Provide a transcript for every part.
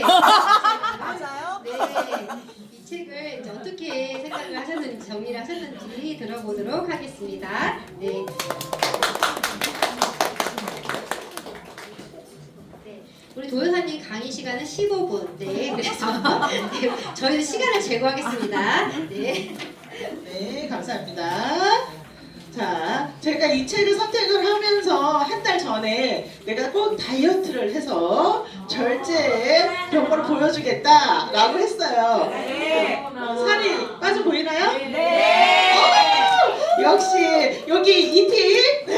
맞아요? 네, 이 책을 이제 어떻게 생각을 하셨는지, 정리를 하셨는지 들어보도록 하겠습니다. 네. 우리 도요사님 강의 시간은 15분. 네, 그래서 네, 저희는 시간을 제거하겠습니다. 네. 네, 감사합니다. 자, 제가 이 책을 선택을 하면서 한 달 전에 내가 꼭 다이어트를 해서 절제 병모를 보여주겠다라고 했어요. 네. 살이 빠져 보이나요? 네. 역시 여기 이팀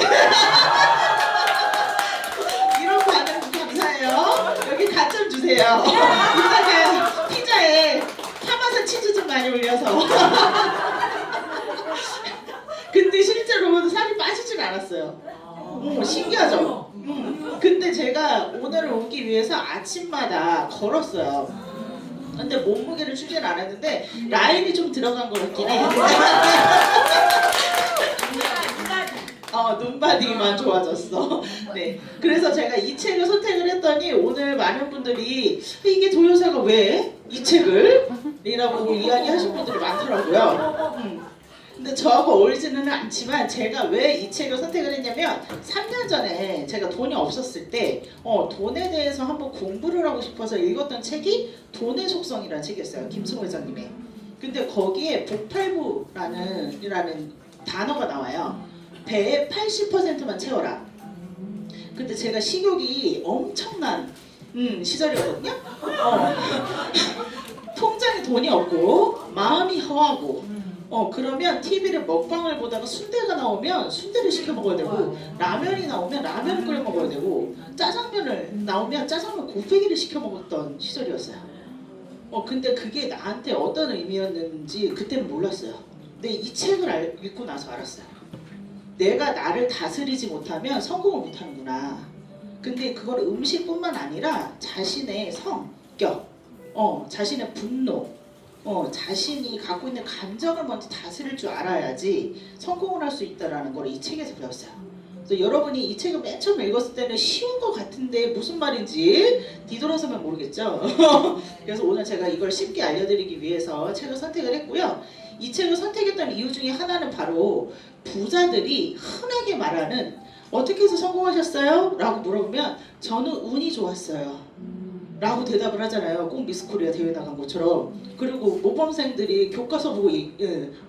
이런 반응 감사해요. 여기 가점 주세요. 이따가 피자에 파마산 치즈 좀 많이 올려서. 근데 실제로 살이 빠지진 않았어요. 신기하죠? 근데 제가 오늘 오기 위해서 아침마다 걸었어요. 근데 몸무게를 추진 않았는데 라인이 좀 들어간 것 같긴 해. 눈바디만 좋아졌어. 네. 그래서 제가 이 책을 선택을 했더니 오늘 많은 분들이 이게 도요사가 왜 이 책을? 이라고 이야기하신 분들이 많더라고요. 근데 저하고 어울리지는 않지만 제가 왜 이 책을 선택을 했냐면 3년 전에 제가 돈이 없었을 때 돈에 대해서 한번 공부를 하고 싶어서 읽었던 책이 돈의 속성이라는 책이었어요. 김승호 회장님의. 근데 거기에 복팔부라는 단어가 나와요. 배의 80%만 채워라. 근데 제가 식욕이 엄청난 시절이거든요. 통장에 돈이 없고 마음이 허하고 그러면 TV를 먹방을 보다가 순대가 나오면 순대를 시켜 먹어야 되고 라면이 나오면 라면을 끓여 먹어야 되고 짜장면을 나오면 짜장면 곱빼기를 시켜 먹었던 시절이었어요. 근데 그게 나한테 어떤 의미였는지 그때는 몰랐어요. 근데 이 책을 읽고 나서 알았어요. 내가 나를 다스리지 못하면 성공을 못하는구나. 근데 그걸 음식뿐만 아니라 자신의 성격, 자신의 분노, 자신이 갖고 있는 감정을 먼저 다스릴 줄 알아야지 성공을 할 수 있다는 걸 이 책에서 배웠어요. 그래서 여러분이 이 책을 맨 처음 읽었을 때는 쉬운 것 같은데 무슨 말인지 뒤돌아서면 모르겠죠. 그래서 오늘 제가 이걸 쉽게 알려드리기 위해서 책을 선택을 했고요. 이 책을 선택했던 이유 중에 하나는 바로 부자들이 흔하게 말하는 어떻게 해서 성공하셨어요? 라고 물어보면 저는 운이 좋았어요 라고 대답을 하잖아요. 꼭 미스코리아 대회 나간 것처럼. 그리고 모범생들이 교과서 보고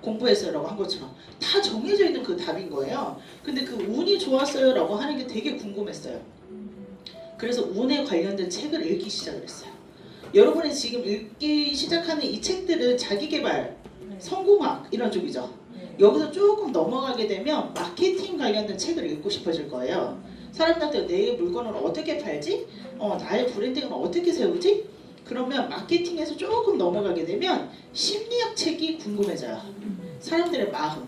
공부했어요 라고 한 것처럼 다 정해져 있는 그 답인 거예요. 근데 그 운이 좋았어요 라고 하는 게 되게 궁금했어요. 그래서 운에 관련된 책을 읽기 시작을 했어요. 여러분이 지금 읽기 시작하는 이 책들은 자기계발, 성공학 이런 쪽이죠. 여기서 조금 넘어가게 되면 마케팅 관련된 책을 읽고 싶어질 거예요. 사람들한테 내 물건을 어떻게 팔지? 나의 브랜딩은 어떻게 세우지? 그러면 마케팅에서 조금 넘어가게 되면 심리학 책이 궁금해져요. 사람들의 마음.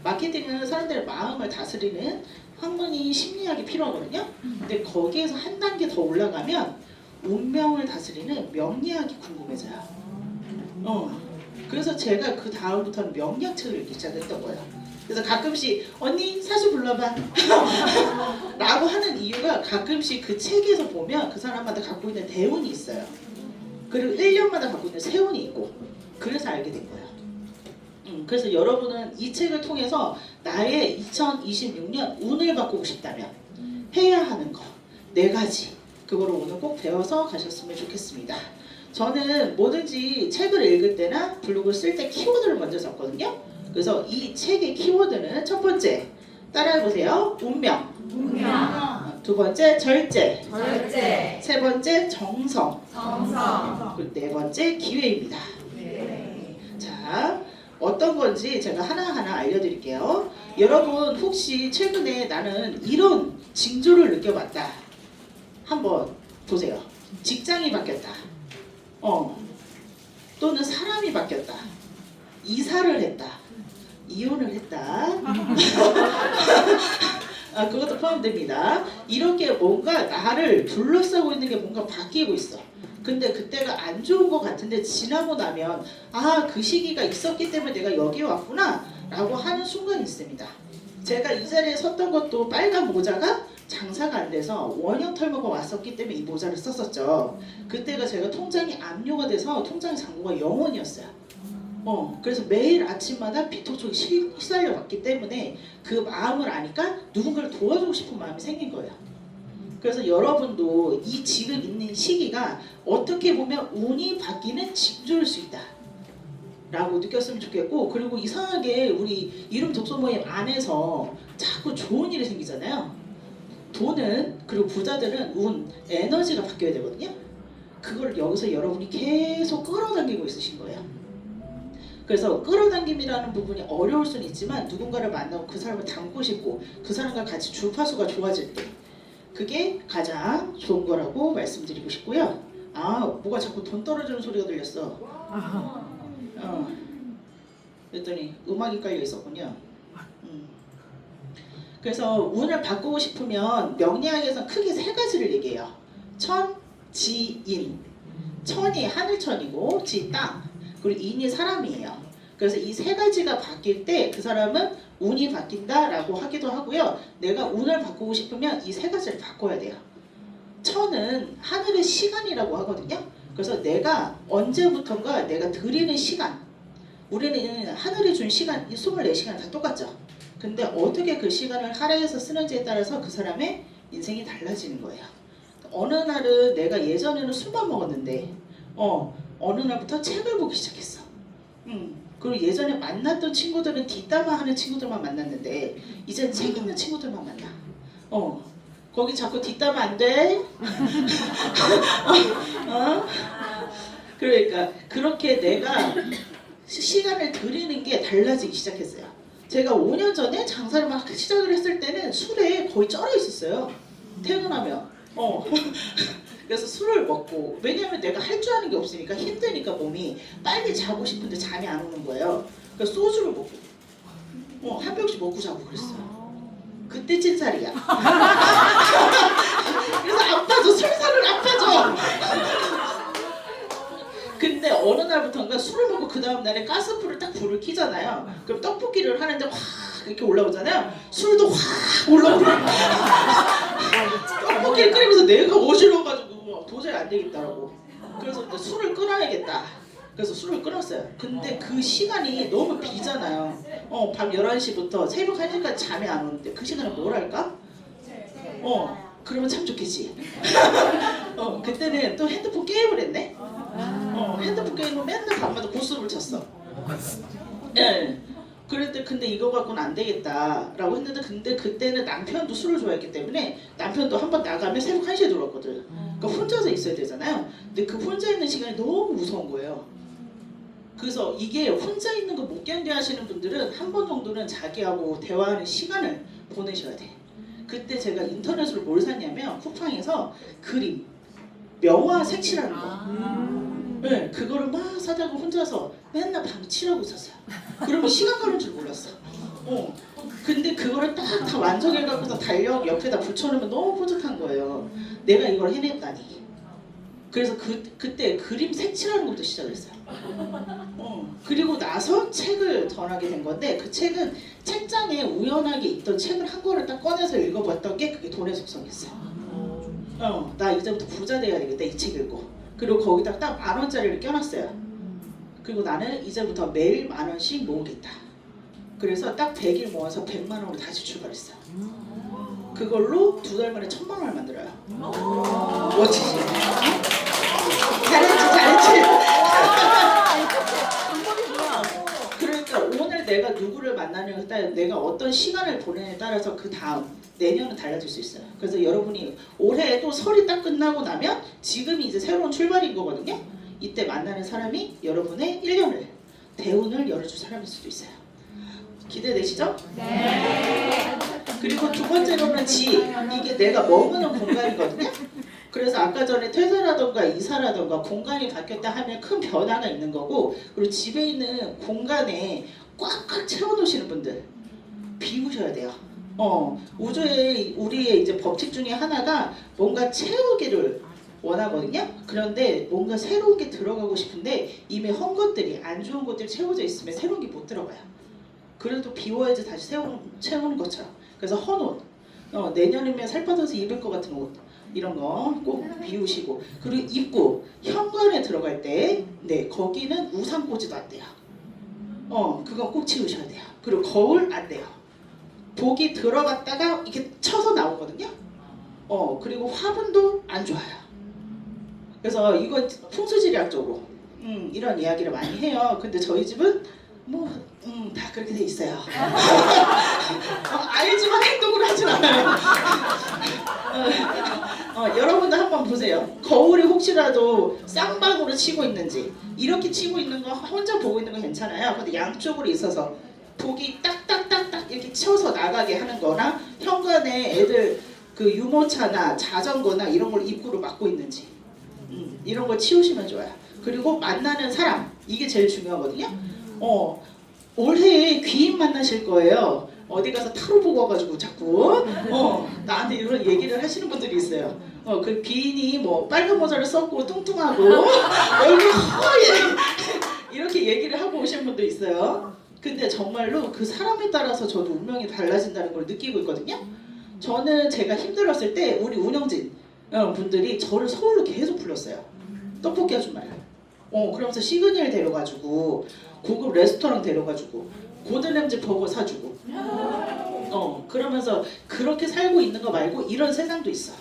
마케팅은 사람들의 마음을 다스리는 학문이 심리학이 필요하거든요. 근데 거기에서 한 단계 더 올라가면 운명을 다스리는 명리학이 궁금해져요. 그래서 제가 그 다음부터는 명리학책을 읽기 시작했던 거예요. 그래서 가끔씩 언니 사주 불러봐 라고 하는 이유가 가끔씩 그 책에서 보면 그 사람마다 갖고 있는 대운이 있어요. 그리고 1년마다 갖고 있는 세운이 있고 그래서 알게 된 거예요. 그래서 여러분은 이 책을 통해서 나의 2026년 운을 바꾸고 싶다면 해야 하는 거 4가지 그거를 오늘 꼭 배워서 가셨으면 좋겠습니다. 저는 뭐든지 책을 읽을 때나 블로그를 쓸 때 키워드를 먼저 썼거든요. 그래서 이 책의 키워드는 첫 번째 따라해보세요. 운명. 두 번째 절제. 세 번째 정성. 그리고 네 번째 기회입니다. 자, 어떤 건지 제가 하나하나 알려드릴게요. 여러분 혹시 최근에 나는 이런 징조를 느껴봤다. 한번 보세요. 직장이 바뀌었다. 또는 사람이 바뀌었다. 이사를 했다. 이혼을 했다. 그것도 포함됩니다. 이렇게 뭔가 나를 둘러싸고 있는 게 뭔가 바뀌고 있어. 근데 그때가 안 좋은 것 같은데 지나고 나면 그 시기가 있었기 때문에 내가 여기 왔구나 라고 하는 순간이 있습니다. 제가 이 자리에 섰던 것도 빨간 모자가 장사가 안 돼서 원형 털모가 왔었기 때문에 이 모자를 썼었죠. 그때가 제가 통장이 압류가 돼서 통장 잔고가 0원이었어요. 그래서 매일 아침마다 비톡촉이 시달려 왔기 때문에 그 마음을 아니까 누군가를 도와주고 싶은 마음이 생긴 거예요. 그래서 여러분도 이 지금 있는 시기가 어떻게 보면 운이 바뀌는 징조일 수 있다 라고 느꼈으면 좋겠고, 그리고 이상하게 우리 이름 독서 모임 안에서 자꾸 좋은 일이 생기잖아요. 돈은, 그리고 부자들은 운, 에너지가 바뀌어야 되거든요. 그걸 여기서 여러분이 계속 끌어당기고 있으신 거예요. 그래서 끌어당김이라는 부분이 어려울 수는 있지만 누군가를 만나고 그 사람을 닮고 싶고 그 사람과 같이 주파수가 좋아질 때 그게 가장 좋은 거라고 말씀드리고 싶고요. 아, 뭐가 자꾸 돈 떨어지는 소리가 들렸어. 그랬더니 음악이 깔려 있었군요. 그래서 운을 바꾸고 싶으면 명리학에서 크게 세 가지를 얘기해요. 천, 지, 인. 천이 하늘천이고 지, 땅, 그리고 인이 사람이에요. 그래서 이 세 가지가 바뀔 때 그 사람은 운이 바뀐다라고 하기도 하고요. 내가 운을 바꾸고 싶으면 이 세 가지를 바꿔야 돼요. 천은 하늘의 시간이라고 하거든요. 그래서 내가 언제부턴가 내가 드리는 시간, 우리는 하늘이 준 시간, 이 24시간 다 똑같죠. 근데 어떻게 그 시간을 할애해서 쓰는지에 따라서 그 사람의 인생이 달라지는 거예요. 어느 날은 내가 예전에는 술만 먹었는데 어느 날부터 책을 보기 시작했어. 그리고 예전에 만났던 친구들은 뒷담화 하는 친구들만 만났는데 이제 책 읽는 친구들만 만나. 거기 자꾸 뒷담화 안 돼? 그러니까 그렇게 내가 시간을 들이는 게 달라지기 시작했어요. 제가 5년 전에 장사를 막 시작을 했을 때는 술에 거의 쩔어 있었어요. 퇴근하면. 그래서 술을 먹고, 왜냐하면 내가 할 줄 아는 게 없으니까 힘드니까 몸이 빨리 자고 싶은데 잠이 안 오는 거예요. 그래서 소주를 먹고 한 병씩 먹고 자고 그랬어요. 그때 찐살이야. 그래서 안 빠져. 설사를 안 빠져. 근데 어느 날부터인가 술을 먹고 그 다음 날에 가스불을 딱 불을 켜잖아요. 그럼 떡볶이를 하는데 확 이렇게 올라오잖아요. 술도 확 올라오고 떡볶이를 끓이면서 내가 어지러워가지고 도저히 안 되겠다라고. 그래서 이제 술을 끊어야겠다. 그래서 술을 끊었어요. 근데 그 시간이 너무 비잖아요. 밤 11시부터 새벽 1시까지 잠이 안 오는데 그 시간에 뭘 할까? 그러면 참 좋겠지. 그때는 또 핸드폰 게임을 했네. 핸드폰 게임을 맨날 밤마다 고스톱을 쳤어. 네. 그랬더니 근데 이거 갖고는 안 되겠다라고 했는데, 근데 그때는 남편도 술을 좋아했기 때문에 남편도 한번 나가면 새벽 1시에 들어왔거든. 그러니까 혼자서 있어야 되잖아요. 근데 그 혼자 있는 시간이 너무 무서운 거예요. 그래서 이게 혼자 있는 거 못 견뎌 하시는 분들은 한 번 정도는 자기하고 대화하는 시간을 보내셔야 돼. 그때 제가 인터넷으로 뭘 샀냐면 쿠팡에서 그림, 명화 색칠하는 거. 네, 그거를 막 사다가 혼자서 맨날 밤에 칠하고 있었어요. 그러면 시간 가는 줄 몰랐어. 근데 그거를 딱 다 완성해갖고서 달력 옆에다 붙여놓으면 너무 뿌듯한 거예요. 내가 이걸 해냈다니. 그래서 그때 그림 색칠하는 것부터 시작을 했어요. 그리고 나서 책을 전하게 된 건데, 그 책은 책장에 우연하게 있던 책을 한 권을 딱 꺼내서 읽어봤던 게 그게 돈의 속성이었어요. 나 이제부터 부자 돼야 되겠다, 이 책 읽고. 그리고 거기다 딱 10,000원짜리를 껴놨어요. 그리고 나는 이제부터 매일 10,000원씩 모으겠다. 그래서 딱 100일 모아서 100만원으로 다시 출발했어요. 그걸로 2달 만에 1,000만원을 만들어요. 멋지지? 잘했지. 그러니까 오늘 내가 누구를 만나느냐에 따라 내가 어떤 시간을 보내냐에 따라서 그 다음 내년은 달라질 수 있어요. 그래서 여러분이 올해 또 설이 딱 끝나고 나면 지금이 이제 새로운 출발인 거거든요. 이때 만나는 사람이 여러분의 1년을, 대운을 열어줄 사람일 수도 있어요. 기대되시죠? 네. 그리고 두 번째로는 이게 내가 머무는 공간이거든요. 그래서 아까 전에 퇴사라던가 이사라던가 공간이 바뀌었다 하면 큰 변화가 있는 거고, 그리고 집에 있는 공간에 꽉꽉 채워놓으시는 분들 비우셔야 돼요. 우주의 우리의 이제 법칙 중에 하나가 뭔가 채우기를 원하거든요. 그런데 뭔가 새로운 게 들어가고 싶은데 이미 헌 것들이, 안 좋은 것들이 채워져 있으면 새로운 게 못 들어가요. 그래도 비워야지 다시 채우는 것처럼. 그래서 헌 옷, 내년이면 살 빠져서 입을 것 같은 옷 이런 거 꼭 비우시고 그리고 입구 현관에 들어갈 때 거기는 우산 꽂이도 안 돼요. 그건 꼭 치우셔야 돼요. 그리고 거울 안 돼요. 복이 들어갔다가 이렇게 쳐서 나오거든요. 그리고 화분도 안 좋아요. 그래서 이거 풍수지리학적으로 이런 이야기를 많이 해요. 근데 저희 집은 뭐 다 그렇게 돼 있어요. 알지만 행동을 하진 않아요. 여러분도 한번 보세요. 거울이 혹시라도 쌍방으로 치고 있는지 이렇게 치고 있는 거 혼자 보고 있는 거 괜찮아요. 근데 양쪽으로 있어서 복이 딱딱딱딱 이렇게 쳐서 나가게 하는 거나 현관에 애들 그 유모차나 자전거나 이런 걸 입구로 막고 있는지 이런 걸 치우시면 좋아요. 그리고 만나는 사람 이게 제일 중요하거든요. 올해 귀인 만나실 거예요. 어디 가서 타로 보고 와가지고 자꾸 나한테 이런 얘기를 하시는 분들이 있어요. 그 귀인이 뭐 빨간 모자를 썼고 뚱뚱하고 얼굴 허예 이렇게 얘기를 하고 오신 분도 있어요. 근데 정말로 그 사람에 따라서 저도 운명이 달라진다는 걸 느끼고 있거든요. 저는 제가 힘들었을 때 우리 운영진 분들이 저를 서울로 계속 불렀어요. 떡볶이 아줌마를. 그러면서 시그니엘 데려가지고 고급 레스토랑 데려가지고 고든램지 버거 사주고 그러면서 그렇게 살고 있는 거 말고 이런 세상도 있어.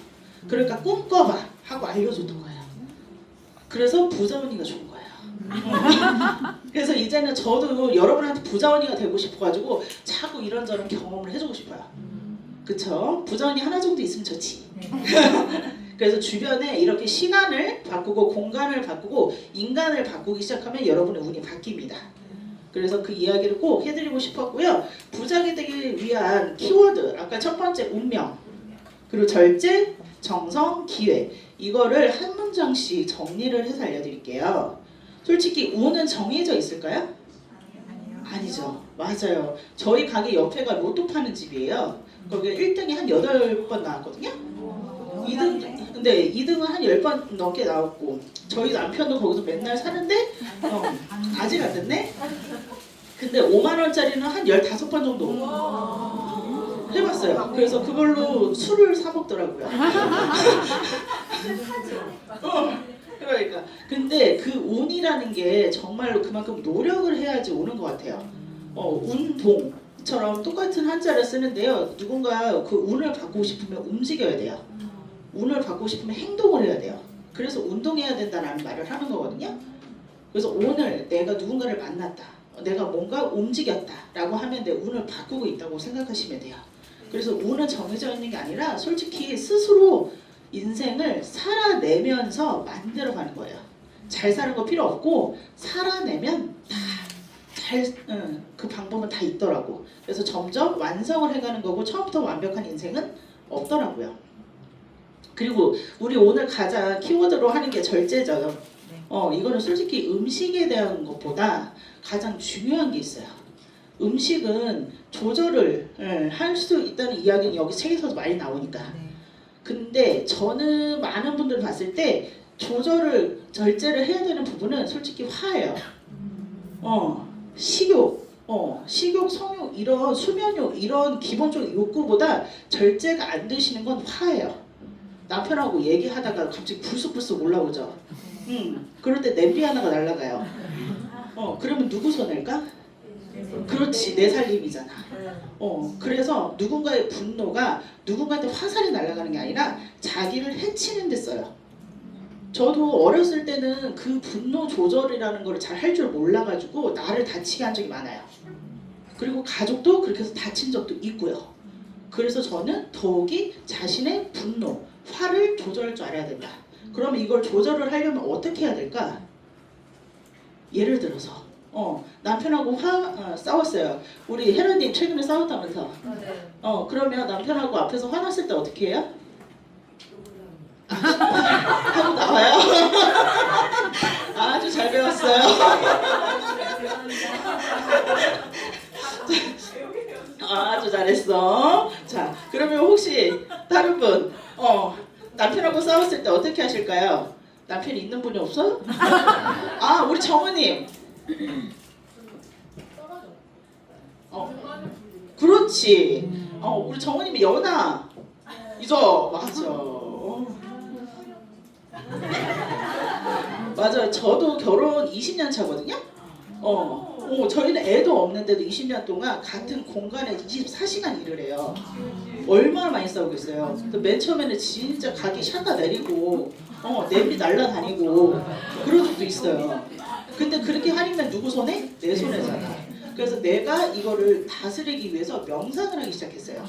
그러니까 꿈꿔봐 하고 알려줬던 거예요. 그래서 부자언니가 좋은 거예요. 그래서 이제는 저도 여러분한테 부자언니가 되고 싶어가지고 자꾸 이런저런 경험을 해주고 싶어요. 그쵸? 부자언니 하나 정도 있으면 좋지. 그래서 주변에 이렇게 시간을 바꾸고 공간을 바꾸고 인간을 바꾸기 시작하면 여러분의 운이 바뀝니다. 그래서 그 이야기를 꼭 해드리고 싶었고요. 부자가 되기 위한 키워드 아까 첫 번째 운명 그리고 절제, 정성, 기회 이거를 한 문장씩 정리를 해서 알려드릴게요. 솔직히 운은 정해져 있을까요? 아니죠. 맞아요. 저희 가게 옆에가 로또 파는 집이에요. 거기 1등이 한 8번 나왔거든요. 2등은 한 10번 넘게 나왔고 저희 남편도 거기서 맨날 사는데 아직 안 됐네? 근데 5만 원짜리는 한 15번 정도 해봤어요. 그래서 그걸로 술을 사 먹더라고요. 그러니까 근데 그 운이라는 게 정말로 그만큼 노력을 해야지 오는 것 같아요. 운동처럼 똑같은 한자를 쓰는데요. 누군가 그 운을 바꾸고 싶으면 움직여야 돼요. 운을 바꾸고 싶으면 행동을 해야 돼요. 그래서 운동해야 된다는 말을 하는 거거든요. 그래서 오늘 내가 누군가를 만났다. 내가 뭔가 움직였다 라고 하면 내 운을 바꾸고 있다고 생각하시면 돼요. 그래서 운은 정해져 있는 게 아니라 솔직히 스스로 인생을 살아내면서 만들어가는 거예요. 잘 사는 거 필요 없고 살아내면 그 방법은 다 있더라고. 그래서 점점 완성을 해가는 거고 처음부터 완벽한 인생은 없더라고요. 그리고 우리 오늘 가장 키워드로 하는 게 절제죠. 이거는 솔직히 음식에 대한 것보다 가장 중요한 게 있어요. 음식은 조절을 할 수 있다는 이야기는 여기 책에서도 많이 나오니까. 근데 저는 많은 분들 봤을 때 절제를 해야 되는 부분은 솔직히 화예요. 식욕, 성욕, 이런 수면욕, 이런 기본적인 욕구보다 절제가 안 되시는 건 화예요. 남편하고 얘기하다가 갑자기 불쑥불쑥 올라오죠. 그럴 때 냄비 하나가 날아가요. 그러면 누구 손해일까? 그렇지, 내 살림이잖아. 그래서 누군가의 분노가 누군가한테 화살이 날아가는 게 아니라 자기를 해치는 데 써요. 저도 어렸을 때는 그 분노 조절이라는 걸 잘 할 줄 몰라가지고 나를 다치게 한 적이 많아요. 그리고 가족도 그렇게 해서 다친 적도 있고요. 그래서 저는 더욱이 자신의 분노, 화를 조절할 줄 알아야 된다. 그러면 이걸 조절을 하려면 어떻게 해야 될까? 예를 들어서 남편하고 싸웠어요. 우리 혜련님 최근에 싸웠다면서. 그러면 남편하고 앞에서 화났을 때 어떻게 해요? 하고 나와요? 아주 잘 배웠어요. 아주 잘했어. 자, 그러면 혹시 다른 분 남편하고 싸웠을 때 어떻게 하실까요? 남편이 있는 분이 없어요? 우리 정우님. 그렇지. 우리 정우님이 연아. 이죠? 맞아. 맞아요. 저도 결혼 20년 차거든요. 저희는 애도 없는데도 20년 동안 같은 공간에 24시간 일을 해요. 얼마나 많이 싸우겠어요. 그래서 맨 처음에는 진짜 가기 샷다 내리고, 냄비 날라다니고 그런 적도 있어요. 근데 그렇게 하려면 누구 손에? 내 손에잖아. 그래서 내가 이거를 다스리기 위해서 명상을 하기 시작했어요.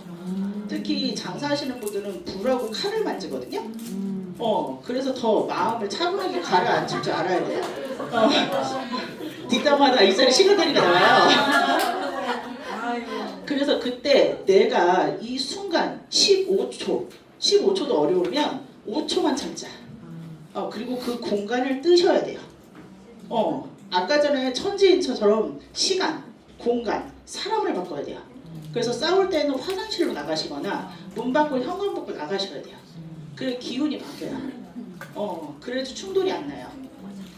특히 장사하시는 분들은 불하고 칼을 만지거든요. 그래서 더 마음을 차분하게 가라앉힐 줄 알아야 돼요. 뒷담화다 이 자리 시그널이가 나와요. 그래서 그때 내가 이 순간 15초도 어려우면 5초만 참자. 그리고 그 공간을 뜨셔야 돼요. 아까 전에 천지인처럼 시간, 공간, 사람을 바꿔야 돼요. 그래서 싸울 때는 화장실로 나가시거나 문 밖으로 현관 밖으로 나가셔야 돼요. 그래 기운이 바뀌어요. 그래도 충돌이 안 나요.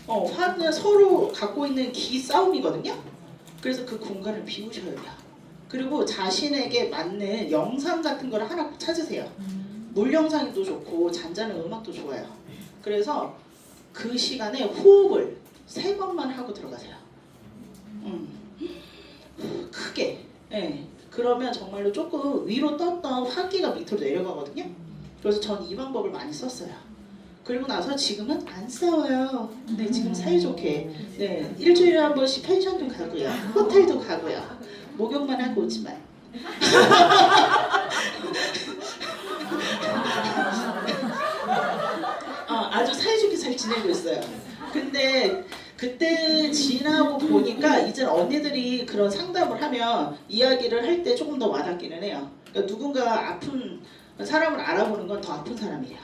화는 서로 갖고 있는 기 싸움이거든요. 그래서 그 공간을 비우셔야 돼요. 그리고 자신에게 맞는 영상 같은 거를 하나 꼭 찾으세요. 물 영상도 좋고 잔잔한 음악도 좋아요. 그래서 그 시간에 호흡을 3번만 하고 들어가세요. 크게. 네. 그러면 정말로 조금 위로 떴던 화기가 밑으로 내려가거든요. 그래서 전 이 방법을 많이 썼어요. 그리고 나서 지금은 안 싸워요. 네, 지금 사이좋게. 네, 일주일에 한 번씩 펜션도 가고요. 호텔도 가고요. 목욕만 하고 오지만. 아주 사이좋게 잘 지내고 있어요. 근데 그때 지나고 보니까 이제 언니들이 그런 상담을 하면 이야기를 할 때 조금 더 와닿기는 해요. 그러니까 누군가 아픈 사람을 알아보는 건 더 아픈 사람이에요.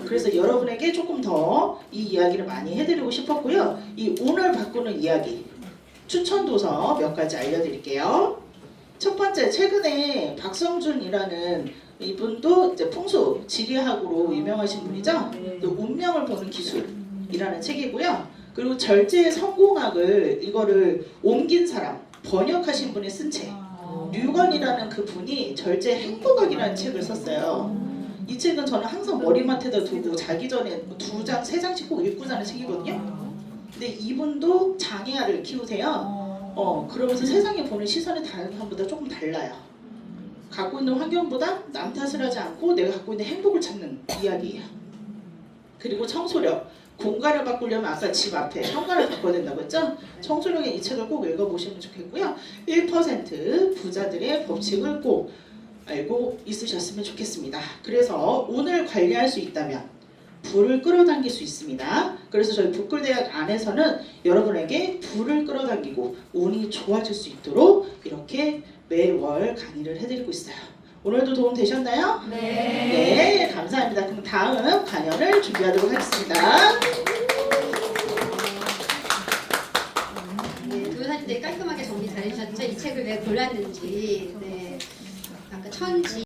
그래서 여러분에게 조금 더 이 이야기를 많이 해드리고 싶었고요. 이 운을 바꾸는 이야기 추천 도서 몇 가지 알려드릴게요. 첫 번째, 최근에 박성준이라는 이분도 이제 풍수 지리학으로 유명하신 분이죠. 또 운명을 보는 기술이라는 책이고요. 그리고 절제의 성공학을 이거를 옮긴 사람, 번역하신 분이 쓴 책. 류건이라는 그 분이 절제 행복학이라는 책을 썼어요. 이 책은 저는 항상 머리맡에다 두고 자기 전에 2장, 3장씩 꼭 읽고 자는 책이거든요. 근데 이분도 장애아를 키우세요. 그러면서 세상에 보는 시선이 다른 사람보다 조금 달라요. 갖고 있는 환경보다 남 탓을 하지 않고 내가 갖고 있는 행복을 찾는 이야기예요. 그리고 청소력. 공간을 바꾸려면 아까 집 앞에 현관을 바꿔야 된다고 했죠? 청소력의 이 책을 꼭 읽어보시면 좋겠고요. 1% 부자들의 법칙을 꼭 알고 있으셨으면 좋겠습니다. 그래서 운을 관리할 수 있다면 불을 끌어당길 수 있습니다. 그래서 저희 북글대학 안에서는 여러분에게 불을 끌어당기고 운이 좋아질 수 있도록 이렇게 매월 강의를 해드리고 있어요. 오늘도 도움 되셨나요? 네, 감사합니다. 그럼 다음 강연을 준비하도록 하겠습니다. 네, 도요사님들 깔끔하게 정리 잘해주셨죠? 이 책을 왜 골랐는지. 네, 아까 천지